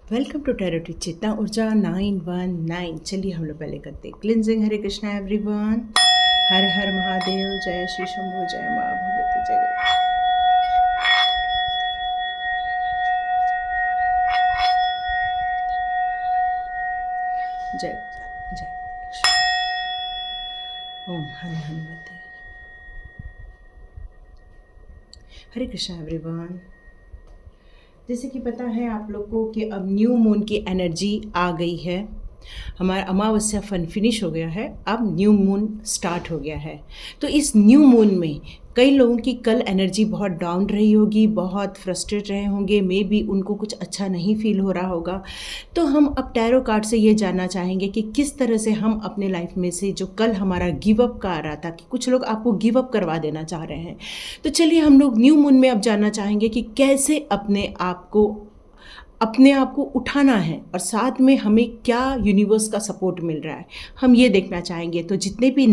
Welcome to tarot teach चेतना ऊर्जा 919। चलिए हम लोग पहले करते हैं क्लिनजिंग। हरे कृष्णा एवरीवन। हर हर महादेव। जय श्री शंभू, जय माँ भगवती, जय जय जय ओम हन हनुमते। हरे कृष्णा एवरीवन। जैसे कि पता है आप लोग को कि अब न्यू मून की एनर्जी आ गई है। हमारा अमावस्या फन फिनिश हो गया है, अब न्यू मून स्टार्ट हो गया है। तो इस न्यू मून में कई लोगों की कल एनर्जी बहुत डाउन रही होगी, बहुत फ्रस्ट्रेट रहे होंगे, मे बी उनको कुछ अच्छा नहीं फील हो रहा होगा। तो हम अब टैरो कार्ड से ये जानना चाहेंगे कि किस तरह से हम अपने लाइफ में से जो कल हमारा गिव अप का आ रहा था कि कुछ लोग आपको गिव अप करवा देना चाह रहे हैं, तो चलिए हम लोग न्यू मून में अब जानना चाहेंगे कि कैसे अपने आप को उठाना है और साथ में हमें क्या यूनिवर्स का सपोर्ट मिल रहा है, हम ये देखना चाहेंगे। तो जितने भी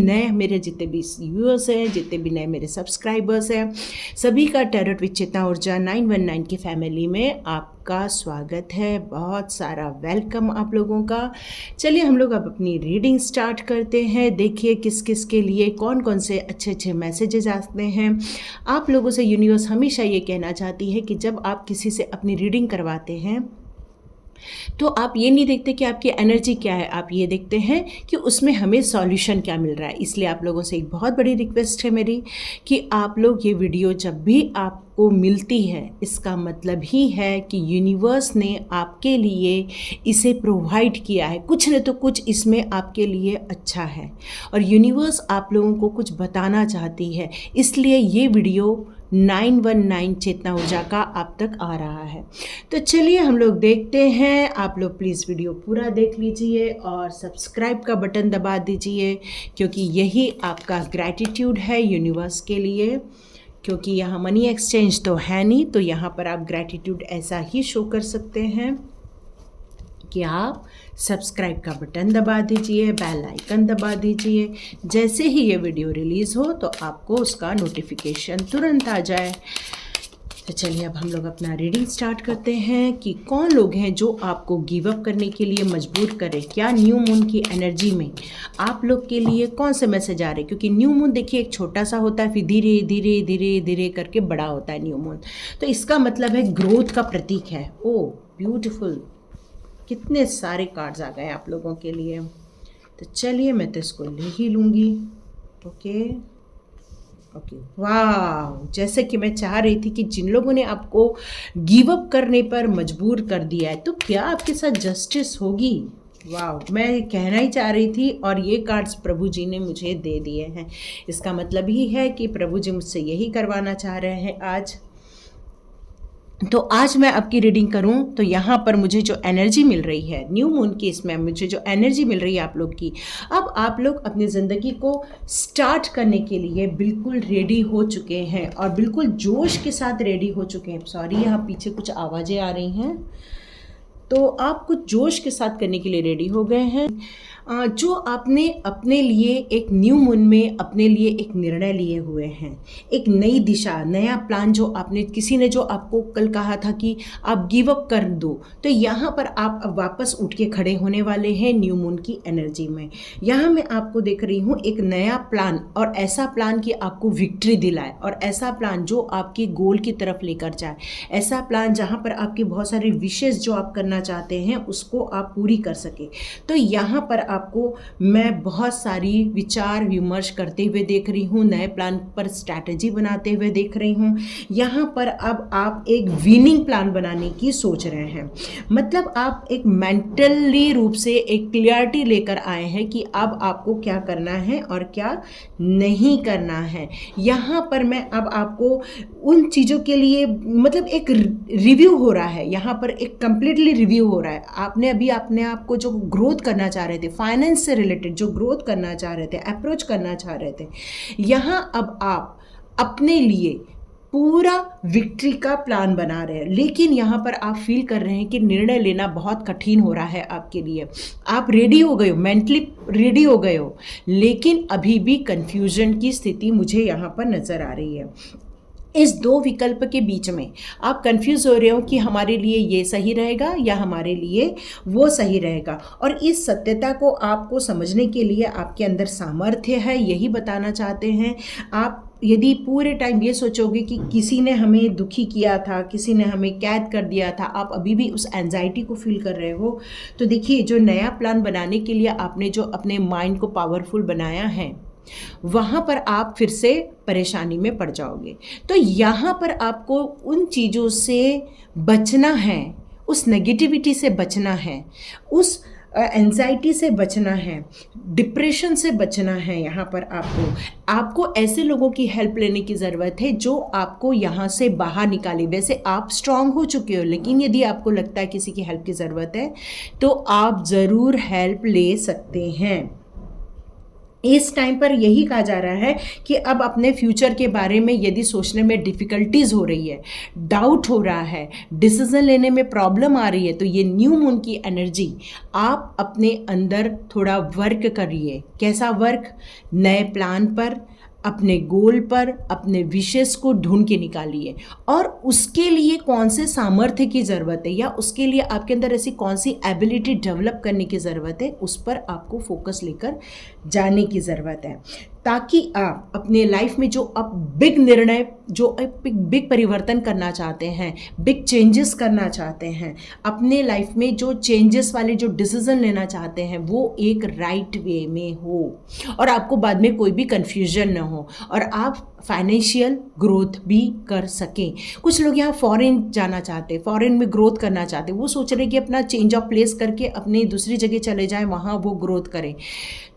जितने भी व्यूअर्स हैं, जितने भी नए मेरे सब्सक्राइबर्स हैं, सभी का टैरो विद चेतना ऊर्जा 919 की फैमिली में आपका स्वागत है। बहुत सारा वेलकम आप लोगों का। चलिए हम लोग अब अपनी रीडिंग स्टार्ट करते हैं। देखिए किस किस के लिए कौन कौन से अच्छे अच्छे मैसेजेस आते हैं। आप लोगों से यूनिवर्स हमेशा ये कहना चाहती है कि जब आप किसी से अपनी रीडिंग करवाते हैं तो आप ये नहीं देखते कि आपकी एनर्जी क्या है, आप ये देखते हैं कि उसमें हमें सॉल्यूशन क्या मिल रहा है। इसलिए आप लोगों से एक बहुत बड़ी रिक्वेस्ट है मेरी कि आप लोग ये वीडियो जब भी आपको मिलती है, इसका मतलब ही है कि यूनिवर्स ने आपके लिए इसे प्रोवाइड किया है। कुछ न तो कुछ इसमें आपके लिए अच्छा है और यूनिवर्स आप लोगों को कुछ बताना चाहती है। इसलिए ये वीडियो 919 चेतना ऊर्जा का आप तक आ रहा है। तो चलिए हम लोग देखते हैं। आप लोग प्लीज़ वीडियो पूरा देख लीजिए और सब्सक्राइब का बटन दबा दीजिए, क्योंकि यही आपका ग्रैटिट्यूड है यूनिवर्स के लिए। क्योंकि यहाँ मनी एक्सचेंज तो है नहीं, तो यहाँ पर आप ग्रैटिट्यूड ऐसा ही शो कर सकते हैं कि आप सब्सक्राइब का बटन दबा दीजिए, बेल आइकन दबा दीजिए। जैसे ही ये वीडियो रिलीज़ हो तो आपको उसका नोटिफिकेशन तुरंत आ जाए। तो चलिए अब हम लोग अपना रीडिंग स्टार्ट करते हैं कि कौन लोग हैं जो आपको गिव अप करने के लिए मजबूर करें। क्या न्यू मून की एनर्जी में आप लोग के लिए कौन से मैसेज आ रहे हैं, क्योंकि न्यू मून देखिए एक छोटा सा होता है, फिर धीरे धीरे धीरे धीरे करके बड़ा होता है न्यू मून। तो इसका मतलब है ग्रोथ का प्रतीक है। ओह ब्यूटिफुल, कितने सारे कार्ड्स आ गए आप लोगों के लिए। तो चलिए मैं तो इसको ले ही लूँगी। ओके, वाह, जैसे कि मैं चाह रही थी कि जिन लोगों ने आपको गिव अप करने पर मजबूर कर दिया है, तो क्या आपके साथ जस्टिस होगी। वाह, मैं कहना ही चाह रही थी और ये कार्ड्स प्रभु जी ने मुझे दे दिए हैं। इसका मतलब ही है कि प्रभु जी मुझसे यही करवाना चाह रहे हैं आज। तो आज मैं आपकी रीडिंग करूं तो यहाँ पर मुझे जो एनर्जी मिल रही है न्यू मून की, इसमें मुझे जो एनर्जी मिल रही है आप लोग की, अब आप लोग अपनी ज़िंदगी को स्टार्ट करने के लिए बिल्कुल रेडी हो चुके हैं और बिल्कुल जोश के साथ रेडी हो चुके हैं। सॉरी, यहाँ पीछे कुछ आवाज़ें आ रही हैं। तो आप कुछ जोश के साथ करने के लिए रेडी हो गए हैं। जो आपने अपने लिए एक न्यू मून में अपने लिए एक निर्णय लिए हुए हैं, एक नई दिशा, नया प्लान, जो आपने किसी ने जो आपको कल कहा था कि आप गिव अप कर दो, तो यहाँ पर आप अब वापस उठ के खड़े होने वाले हैं न्यू मून की एनर्जी में। यहाँ मैं आपको देख रही हूँ एक नया प्लान, और ऐसा प्लान कि आपको विक्ट्री दिलाए, और ऐसा प्लान जो आपकी गोल की तरफ लेकर जाए, ऐसा प्लान जहाँ पर आपकी बहुत सारी विशेष जो आप करना चाहते हैं उसको आप पूरी कर सके। तो यहाँ पर आपको मैं बहुत सारी विचार विमर्श करते हुए देख रही हूँ, नए प्लान पर स्ट्रैटेजी बनाते हुए देख रही हूँ। यहाँ पर अब आप एक विनिंग प्लान बनाने की सोच रहे हैं, मतलब आप एक मेंटली रूप से एक क्लियरिटी लेकर आए हैं कि अब आपको क्या करना है और क्या नहीं करना है। यहाँ पर मैं अब आपको उन चीज़ों के लिए, मतलब एक रिव्यू हो रहा है, यहाँ पर एक कंप्लीटली रिव्यू हो रहा है। आपने अभी अपने आप को जो ग्रोथ करना चाह रहे थे, फाइनेंस से रिलेटेड जो ग्रोथ करना चाह रहे थे, अप्रोच करना चाह रहे थे, यहाँ अब आप अपने लिए पूरा विक्ट्री का प्लान बना रहे हैं। लेकिन यहाँ पर आप फील कर रहे हैं कि निर्णय लेना बहुत कठिन हो रहा है आपके लिए। आप रेडी हो गए हो, मेंटली रेडी हो गए हो, लेकिन अभी भी कन्फ्यूजन की स्थिति मुझे यहाँ पर नज़र आ रही है। इस दो विकल्प के बीच में आप कंफ्यूज हो रहे हो कि हमारे लिए ये सही रहेगा या हमारे लिए वो सही रहेगा। और इस सत्यता को आपको समझने के लिए आपके अंदर सामर्थ्य है, यही बताना चाहते हैं। आप यदि पूरे टाइम ये सोचोगे कि किसी ने हमें दुखी किया था, किसी ने हमें कैद कर दिया था, आप अभी भी उस एंजाइटी को फील कर रहे हो, तो देखिए जो नया प्लान बनाने के लिए आपने जो अपने माइंड को पावरफुल बनाया है, वहाँ पर आप फिर से परेशानी में पड़ जाओगे। तो यहाँ पर आपको उन चीज़ों से बचना है, उस नेगेटिविटी से बचना है, उस एंजाइटी से बचना है, डिप्रेशन से बचना है। यहाँ पर आपको ऐसे लोगों की हेल्प लेने की ज़रूरत है जो आपको यहाँ से बाहर निकाले। वैसे आप स्ट्रांग हो चुके हो, लेकिन यदि आपको लगता है किसी की हेल्प की ज़रूरत है तो आप ज़रूर हेल्प ले सकते हैं। इस टाइम पर यही कहा जा रहा है कि अब अपने फ्यूचर के बारे में यदि सोचने में डिफ़िकल्टीज़ हो रही है, डाउट हो रहा है, डिसीज़न लेने में प्रॉब्लम आ रही है, तो ये न्यू मून की एनर्जी, आप अपने अंदर थोड़ा वर्क करिए। कैसा वर्क? नए प्लान पर, अपने गोल पर, अपने विशेष को ढूंढ के निकालिए और उसके लिए कौन से सामर्थ्य की ज़रूरत है या उसके लिए आपके अंदर ऐसी कौन सी एबिलिटी डेवलप करने की ज़रूरत है, उस पर आपको फोकस लेकर जाने की ज़रूरत है, ताकि आप अपने लाइफ में जो अब बिग निर्णय, जो बिग परिवर्तन करना चाहते हैं, बिग चेंजेस करना चाहते हैं, अपने लाइफ में जो चेंजेस वाले जो डिसीजन लेना चाहते हैं, वो एक राइट वे में हो और आपको बाद में कोई भी कन्फ्यूजन ना हो और आप फाइनेंशियल ग्रोथ भी कर सकें। कुछ लोग यहाँ फॉरेन जाना चाहते हैं, फॉरेन में ग्रोथ करना चाहते हैं, वो सोच रहे कि अपना चेंज ऑफ प्लेस करके अपनी दूसरी जगह चले जाएं, वहाँ वो ग्रोथ करें।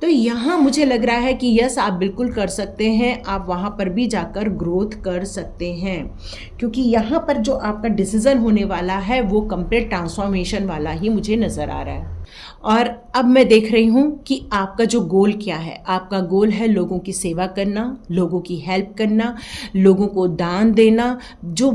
तो यहाँ मुझे लग रहा है कि यस, आप बिल्कुल कर सकते हैं, आप वहाँ पर भी जाकर ग्रोथ कर सकते हैं, क्योंकि यहाँ पर जो आपका डिसीज़न होने वाला है वो कंप्लीट ट्रांसफॉर्मेशन वाला ही मुझे नज़र आ रहा है। और अब मैं देख रही हूँ कि आपका जो गोल क्या है। आपका गोल है लोगों की सेवा करना, लोगों की हेल्प करना, लोगों को दान देना, जो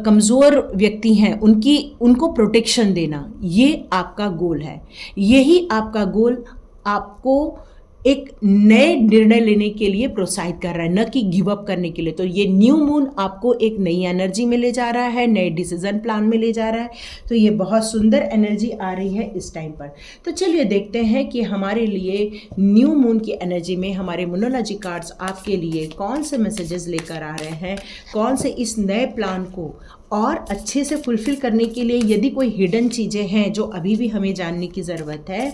कमज़ोर व्यक्ति हैं उनको प्रोटेक्शन देना, ये आपका गोल है। यही आपका गोल आपको एक नए निर्णय लेने के लिए प्रोत्साहित कर रहा है, न कि गिव अप करने के लिए। तो ये न्यू मून आपको एक नई एनर्जी में ले जा रहा है, नए डिसीजन प्लान में ले जा रहा है। तो ये बहुत सुंदर एनर्जी आ रही है इस टाइम पर। तो चलिए देखते हैं कि हमारे लिए न्यू मून की एनर्जी में हमारे मोनोलॉजी कार्ड्स आपके लिए कौन से मैसेजेस लेकर आ रहे हैं, कौन से इस नए प्लान को और अच्छे से फुलफ़िल करने के लिए। यदि कोई हिडन चीज़ें हैं जो अभी भी हमें जानने की ज़रूरत है,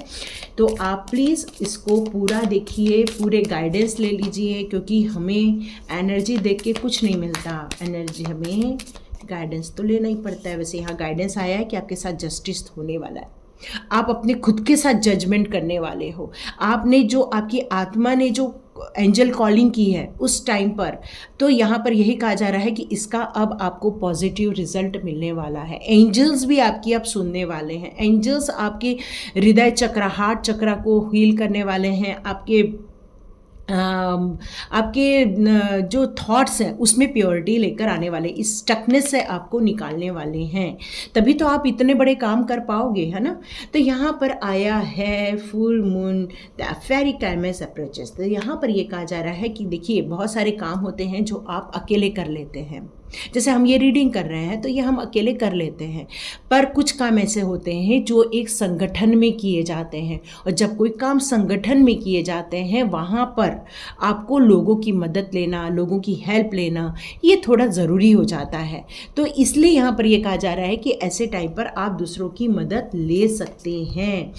तो आप प्लीज़ इसको पूरा देखिए, पूरे गाइडेंस ले लीजिए, क्योंकि हमें एनर्जी देख के कुछ नहीं मिलता, एनर्जी हमें गाइडेंस तो लेना ही पड़ता है। वैसे यहाँ गाइडेंस आया है कि आपके साथ जस्टिस होने वाला है, आप अपने खुद के साथ जजमेंट करने वाले हो। आपने जो, आपकी आत्मा ने जो एंजल कॉलिंग की है उस टाइम पर, तो यहाँ पर यही कहा जा रहा है कि इसका अब आपको पॉजिटिव रिजल्ट मिलने वाला है। एंजल्स भी आपकी अब सुनने वाले हैं, एंजल्स आपके हृदय चक्र, हार्ट चक्र को हील करने वाले हैं, आपके जो थॉट्स हैं उसमें प्योरिटी लेकर आने वाले, इस स्टकनेस से आपको निकालने वाले हैं। तभी तो आप इतने बड़े काम कर पाओगे, है ना। तो यहाँ पर आया है full moon, the fairy chimes approaches. तो यहाँ पर ये कहा जा रहा है कि देखिए, बहुत सारे काम होते हैं जो आप अकेले कर लेते हैं। जैसे हम ये रीडिंग कर रहे हैं तो ये हम अकेले कर लेते हैं, पर कुछ काम ऐसे होते हैं जो एक संगठन में किए जाते हैं, और जब कोई काम संगठन में किए जाते हैं वहाँ पर आपको लोगों की मदद लेना, लोगों की हेल्प लेना, ये थोड़ा ज़रूरी हो जाता है। तो इसलिए यहाँ पर ये कहा जा रहा है कि ऐसे टाइम पर आप दूसरों की मदद ले सकते हैं।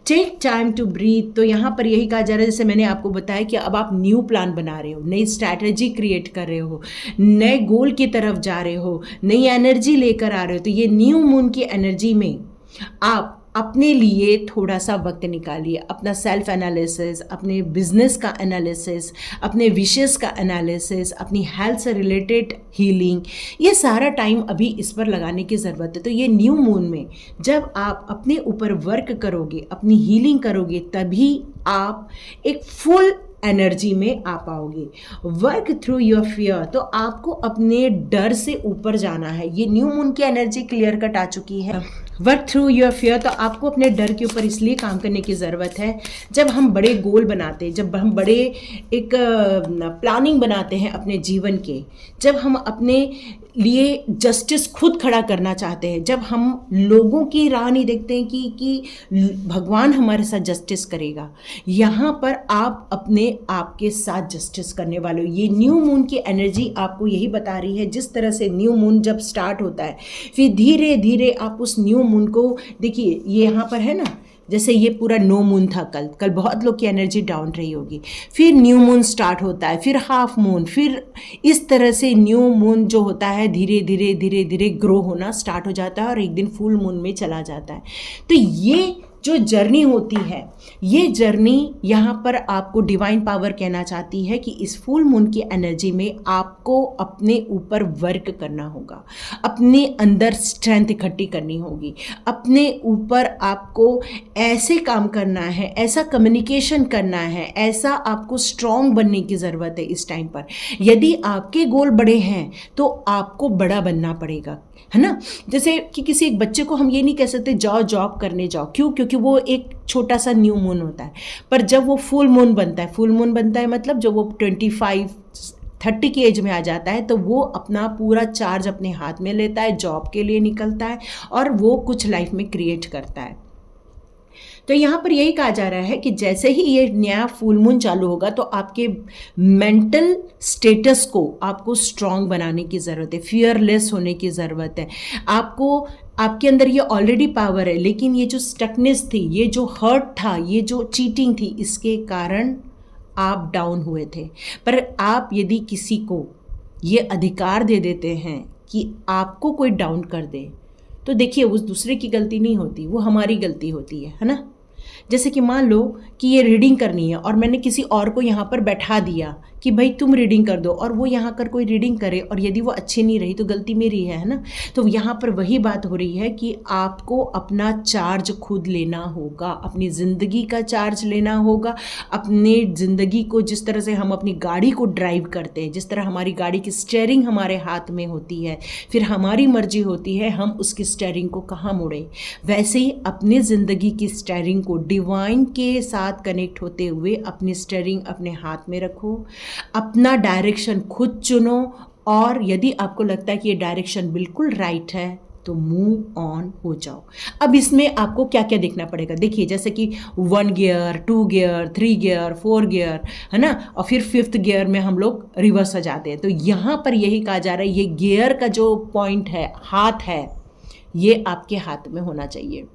Take time to breathe. तो यहाँ पर यही कहा जा रहा है, जैसे मैंने आपको बताया कि अब आप न्यू प्लान बना रहे हो, नई स्ट्रैटेजी क्रिएट कर रहे हो, नए गोल की तरफ जा रहे हो, नई एनर्जी लेकर आ रहे हो। तो ये न्यू मून की एनर्जी में आप अपने लिए थोड़ा सा वक्त निकालिए, अपना सेल्फ एनालिसिस, अपने बिजनेस का एनालिसिस, अपने विशेष का एनालिसिस, अपनी हेल्थ से रिलेटेड हीलिंग, ये सारा टाइम अभी इस पर लगाने की ज़रूरत है। तो ये न्यू मून में जब आप अपने ऊपर वर्क करोगे, अपनी हीलिंग करोगे, तभी आप एक फुल एनर्जी में आ पाओगे। Work through your fear. तो आपको अपने डर से ऊपर जाना है। ये न्यू मून की एनर्जी क्लियर कट आ चुकी है। वर्क थ्रू योर फियर, तो आपको अपने डर के ऊपर इसलिए काम करने की ज़रूरत है। जब हम बड़े गोल बनाते हैं, जब हम बड़े एक प्लानिंग बनाते हैं अपने जीवन के, जब हम अपने लिए जस्टिस खुद खड़ा करना चाहते हैं, जब हम लोगों की राह नहीं देखते हैं कि भगवान हमारे साथ जस्टिस करेगा, यहाँ पर आप अपने आप के साथ जस्टिस करने वाले हो। ये न्यू मून की एनर्जी आपको यही बता रही है। जिस तरह से न्यू मून जब स्टार्ट होता है, फिर धीरे धीरे आप उस न्यू मून को देखिए, ये यहाँ पर है ना, जैसे ये पूरा नो मून था, कल बहुत लोग की एनर्जी डाउन रही होगी, फिर न्यू मून स्टार्ट होता है, फिर हाफ मून, फिर इस तरह से न्यू मून जो होता है धीरे धीरे धीरे धीरे ग्रो होना स्टार्ट हो जाता है और एक दिन फुल मून में चला जाता है। तो ये जो जर्नी होती है, ये जर्नी यहाँ पर आपको डिवाइन पावर कहना चाहती है कि इस फुल मून की एनर्जी में आपको अपने ऊपर वर्क करना होगा, अपने अंदर स्ट्रेंथ इकट्ठी करनी होगी, अपने ऊपर आपको ऐसे काम करना है, ऐसा कम्युनिकेशन करना है, ऐसा आपको स्ट्रॉन्ग बनने की ज़रूरत है इस टाइम पर। यदि आपके गोल बड़े हैं तो आपको बड़ा बनना पड़ेगा, है ना। जैसे कि किसी एक बच्चे को हम ये नहीं कह सकते जाओ जॉब करने जाओ, क्यों? क्योंकि वो एक छोटा सा न्यू मून होता है। पर जब वो फुल मून बनता है, फुल मून बनता है मतलब जब वो 25-30 की एज में आ जाता है, तो वो अपना पूरा चार्ज अपने हाथ में लेता है, जॉब के लिए निकलता है और वो कुछ लाइफ में क्रिएट करता है। तो यहाँ पर यही कहा जा रहा है कि जैसे ही ये नया फुल मून चालू होगा तो आपके मेंटल स्टेटस को आपको स्ट्रांग बनाने की ज़रूरत है, फियरलेस होने की ज़रूरत है। आपके अंदर ये ऑलरेडी पावर है, लेकिन ये जो स्टकनेस थी, ये जो हर्ट था, ये जो चीटिंग थी, इसके कारण आप डाउन हुए थे। पर आप यदि किसी को ये अधिकार दे देते हैं कि आपको कोई डाउन कर दे, तो देखिए उस दूसरे की गलती नहीं होती, वो हमारी गलती होती है ना। जैसे कि मान लो कि ये रीडिंग करनी है और मैंने किसी और को यहाँ पर बैठा दिया कि भाई तुम रीडिंग कर दो, और वो यहाँ कर कोई रीडिंग करे और यदि वो अच्छी नहीं रही तो गलती मेरी है ना। तो यहाँ पर वही बात हो रही है कि आपको अपना चार्ज खुद लेना होगा, अपनी ज़िंदगी का चार्ज लेना होगा। अपने ज़िंदगी को, जिस तरह से हम अपनी गाड़ी को ड्राइव करते हैं, जिस तरह हमारी गाड़ी की स्टीयरिंग हमारे हाथ में होती है, फिर हमारी मर्जी होती है हम उसकी स्टीयरिंग को कहाँ मोड़ें, वैसे ही अपने ज़िंदगी की स्टीयरिंग को डिवाइन के साथ कनेक्ट होते हुए अपनी स्टीयरिंग अपने हाथ में रखो, अपना डायरेक्शन खुद चुनो, और यदि आपको लगता है कि ये डायरेक्शन बिल्कुल राइट है तो मूव ऑन हो जाओ। अब इसमें आपको क्या क्या देखना पड़ेगा, देखिए जैसे कि 1 गियर, 2 गियर, 3 गियर, 4 गियर, है ना, और फिर 5th गियर में हम लोग रिवर्स हो जाते हैं। तो यहाँ पर यही कहा जा रहा है, ये गियर का जो पॉइंट है, हाथ है, ये आपके हाथ में होना चाहिए।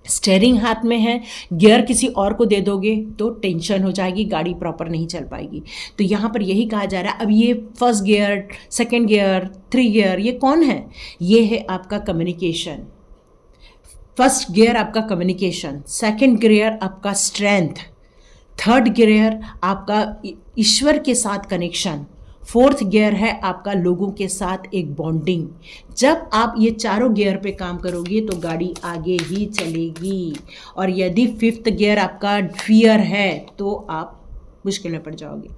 स्टीयरिंग हाथ में है, गियर किसी और को दे दोगे तो टेंशन हो जाएगी, गाड़ी प्रॉपर नहीं चल पाएगी। तो यहाँ पर यही कहा जा रहा है। अब ये 1st gear, 2nd gear, 3 gear, ये कौन है? ये है आपका कम्युनिकेशन। 1st गियर आपका कम्युनिकेशन, 2nd गियर आपका स्ट्रेंथ, 3rd गियर आपका ईश्वर के साथ कनेक्शन, 4th गियर है आपका लोगों के साथ एक बॉन्डिंग। जब आप ये चारों गियर पे काम करोगे तो गाड़ी आगे ही चलेगी। और यदि 5th गियर आपका फियर है तो आप मुश्किल में पड़ जाओगे,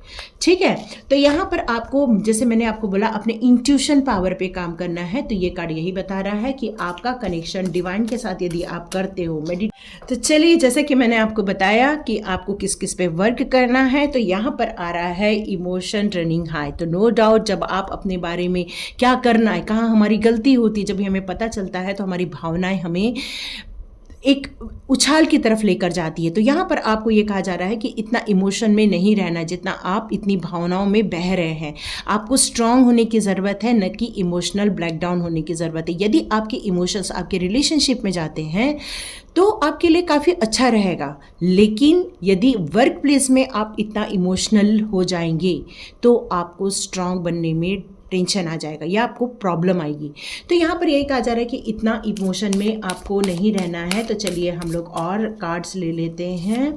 ठीक है। तो यहाँ पर आपको, जैसे मैंने आपको बोला, अपने इंट्यूशन पावर पे काम करना है। तो ये कार्ड यही बता रहा है कि आपका कनेक्शन डिवाइन के साथ यदि आप करते हो तो चलिए, जैसे कि मैंने आपको बताया कि आपको किस किस पे वर्क करना है, तो यहाँ पर आ रहा है इमोशन रनिंग हाई। तो नो डाउट जब आप अपने बारे में क्या करना है, कहाँ हमारी गलती होती है, जब हमें पता चलता है तो हमारी भावनाएं हमें एक उछाल की तरफ लेकर जाती है। तो यहाँ पर आपको ये कहा जा रहा है कि इतना इमोशन में नहीं रहना जितना आप इतनी भावनाओं में बह रहे हैं। आपको स्ट्रांग होने की ज़रूरत है, न कि इमोशनल ब्रेकडाउन होने की ज़रूरत है। यदि आपके इमोशंस आपके रिलेशनशिप में जाते हैं तो आपके लिए काफ़ी अच्छा रहेगा, लेकिन यदि वर्क प्लेस में आप इतना इमोशनल हो जाएंगे तो आपको स्ट्रांग बनने में टेंशन आ जाएगा या आपको प्रॉब्लम आएगी। तो यहाँ पर यही कहा जा रहा है कि इतना इमोशन में आपको नहीं रहना है। तो चलिए हम लोग और कार्ड्स ले लेते हैं।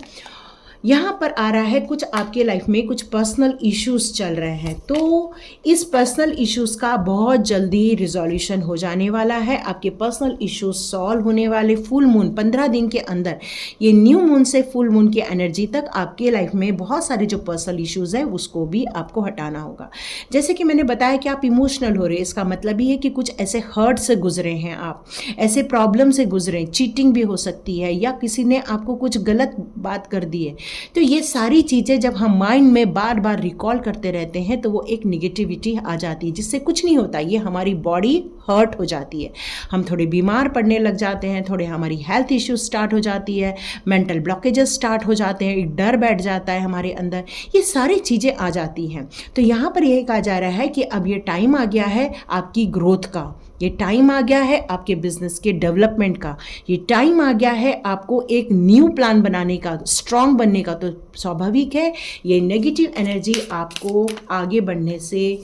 यहाँ पर आ रहा है कुछ आपके लाइफ में कुछ पर्सनल इश्यूज चल रहे हैं, तो इस पर्सनल इश्यूज का बहुत जल्दी रिजोल्यूशन हो जाने वाला है। आपके पर्सनल इश्यूज सॉल्व होने वाले। फुल मून 15 दिन के अंदर, ये न्यू मून से फुल मून की एनर्जी तक आपके लाइफ में बहुत सारे जो पर्सनल इश्यूज है उसको भी आपको हटाना होगा। जैसे कि मैंने बताया कि आप इमोशनल हो रहे हैं, इसका मतलब ये है कि कुछ ऐसे हर्ट से गुजरे हैं, आप ऐसे प्रॉब्लम से गुजरे, चीटिंग भी हो सकती है या किसी ने आपको कुछ गलत बात कर दी है। तो ये सारी चीज़ें जब हम माइंड में बार बार रिकॉल करते रहते हैं तो वो एक निगेटिविटी आ जाती है, जिससे कुछ नहीं होता, ये हमारी बॉडी हर्ट हो जाती है, हम थोड़े बीमार पड़ने लग जाते हैं, थोड़े हमारी हेल्थ इश्यूज स्टार्ट हो जाती है, मेंटल ब्लॉकेजेस स्टार्ट हो जाते हैं, एक डर बैठ जाता है हमारे अंदर, ये सारी चीज़ें आ जाती हैं। तो यहाँ पर यही कहा जा रहा है कि अब ये टाइम आ गया है आपकी ग्रोथ का, ये टाइम आ गया है आपके बिजनेस के डेवलपमेंट का, ये टाइम आ गया है आपको एक न्यू प्लान बनाने का, स्ट्रांग बनने का। तो स्वाभाविक है ये नेगेटिव एनर्जी आपको आगे बढ़ने से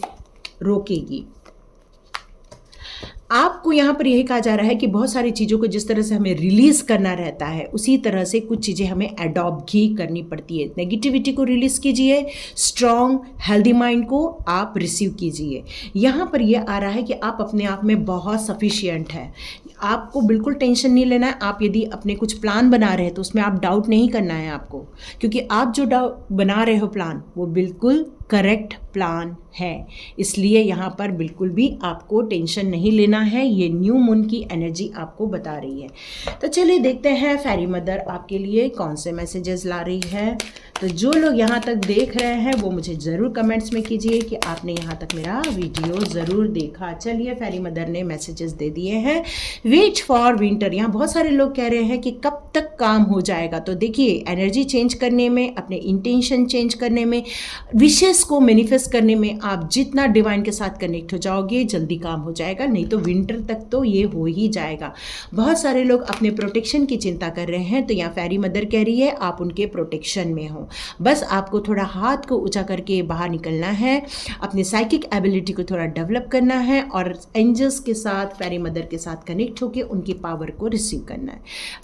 रोकेगी। आपको यहाँ पर यही कहा जा रहा है कि बहुत सारी चीज़ों को जिस तरह से हमें रिलीज़ करना रहता है उसी तरह से कुछ चीज़ें हमें अडॉप्ट भी करनी पड़ती है। नेगेटिविटी को रिलीज़ कीजिए, स्ट्रॉन्ग हेल्दी माइंड को आप रिसीव कीजिए। यहाँ पर यह आ रहा है कि आप अपने आप में बहुत सफिशिएंट है, आपको बिल्कुल टेंशन नहीं लेना है। आप यदि अपने कुछ प्लान बना रहे हैं तो उसमें आप डाउट नहीं करना है आपको, क्योंकि आप जो बना रहे हो प्लान वो बिल्कुल करेक्ट प्लान है, इसलिए यहाँ पर बिल्कुल भी आपको टेंशन नहीं लेना है। ये न्यू मून की एनर्जी आपको बता रही है। तो चलिए देखते हैं फेरी मदर आपके लिए कौन से मैसेजेस ला रही है। तो जो लोग यहाँ तक देख रहे हैं वो मुझे ज़रूर कमेंट्स में कीजिए कि आपने यहाँ तक मेरा वीडियो ज़रूर देखा। चलिए फेरी मदर ने मैसेजेस दे दिए हैं। वेट फॉर विंटर, यहाँ बहुत सारे लोग कह रहे हैं कि कब तक काम हो जाएगा। तो देखिए, एनर्जी चेंज करने में, अपने इंटेंशन चेंज करने में, विशेष को मैनिफेस्ट करने में आप जितना डिवाइन के साथ कनेक्ट हो जाओगे जल्दी काम हो जाएगा, नहीं तो विंटर तक तो ये हो ही जाएगा। बहुत सारे लोग अपने प्रोटेक्शन की चिंता कर रहे हैं, तो यहाँ फेरी मदर कह रही है आप उनके प्रोटेक्शन में हो। बस आपको थोड़ा हाथ को ऊंचा करके बाहर निकलना है, अपनी साइकिक एबिलिटी को थोड़ा डेवलप करना है और एंजल्स के साथ, फेरी मदर के साथ कनेक्ट होकर उनकी पावर को रिसीव करना है।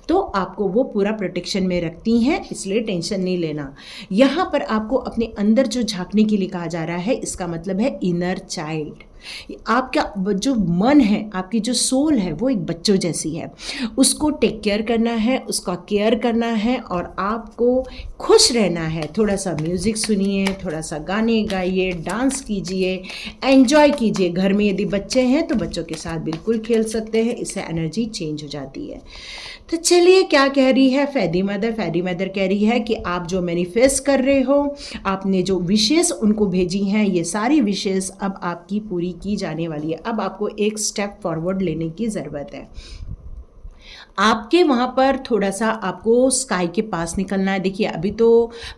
तो आपको वो पूरा प्रोटेक्शन में रखती हैं, इसलिए टेंशन नहीं लेना। यहाँ पर आपको अपने अंदर जो झांकने के लिए कहा जा रहा है, इसका मतलब है इनर चाइल्ड। आपका जो मन है, आपकी जो सोल है वो एक बच्चों जैसी है, उसको टेक केयर करना है, उसका केयर करना है और आपको खुश रहना है। थोड़ा सा म्यूज़िक सुनिए, थोड़ा सा गाने गाइए, डांस कीजिए, एंजॉय कीजिए। घर में यदि बच्चे हैं तो बच्चों के साथ बिल्कुल खेल सकते हैं, इससे एनर्जी चेंज हो जाती है। तो चलिए क्या कह रही है फेरी मदर। फेरी मदर कह रही है कि आप जो मैनिफेस्ट कर रहे हो, आपने जो विशेष उनको भेजी हैं, ये सारी विशेष अब आपकी पूरी की जाने वाली है। अब आपको एक स्टेप फॉरवर्ड लेने की ज़रूरत है। आपके वहाँ पर थोड़ा सा आपको स्काई के पास निकलना है। देखिए अभी तो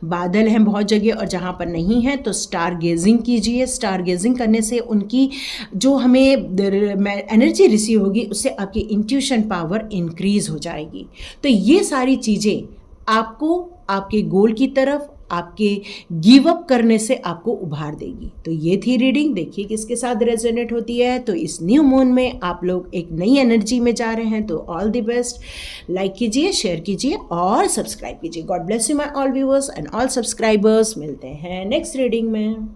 बादल हैं बहुत जगह, और जहाँ पर नहीं है तो स्टार गेजिंग कीजिए। स्टार गेजिंग करने से उनकी जो हमें एनर्जी रिसीव होगी उससे आपकी इंट्यूशन पावर इंक्रीज़ हो जाएगी। तो ये सारी चीज़ें आपको आपके गोल की तरफ, आपके गिव अप करने से आपको उभार देगी। तो ये थी रीडिंग, देखिए किसके साथ रेजोनेट होती है। तो इस न्यू मून में आप लोग एक नई एनर्जी में जा रहे हैं, तो ऑल द बेस्ट। लाइक कीजिए, शेयर कीजिए और सब्सक्राइब कीजिए। God bless you my all viewers and all subscribers. मिलते हैं नेक्स्ट रीडिंग में।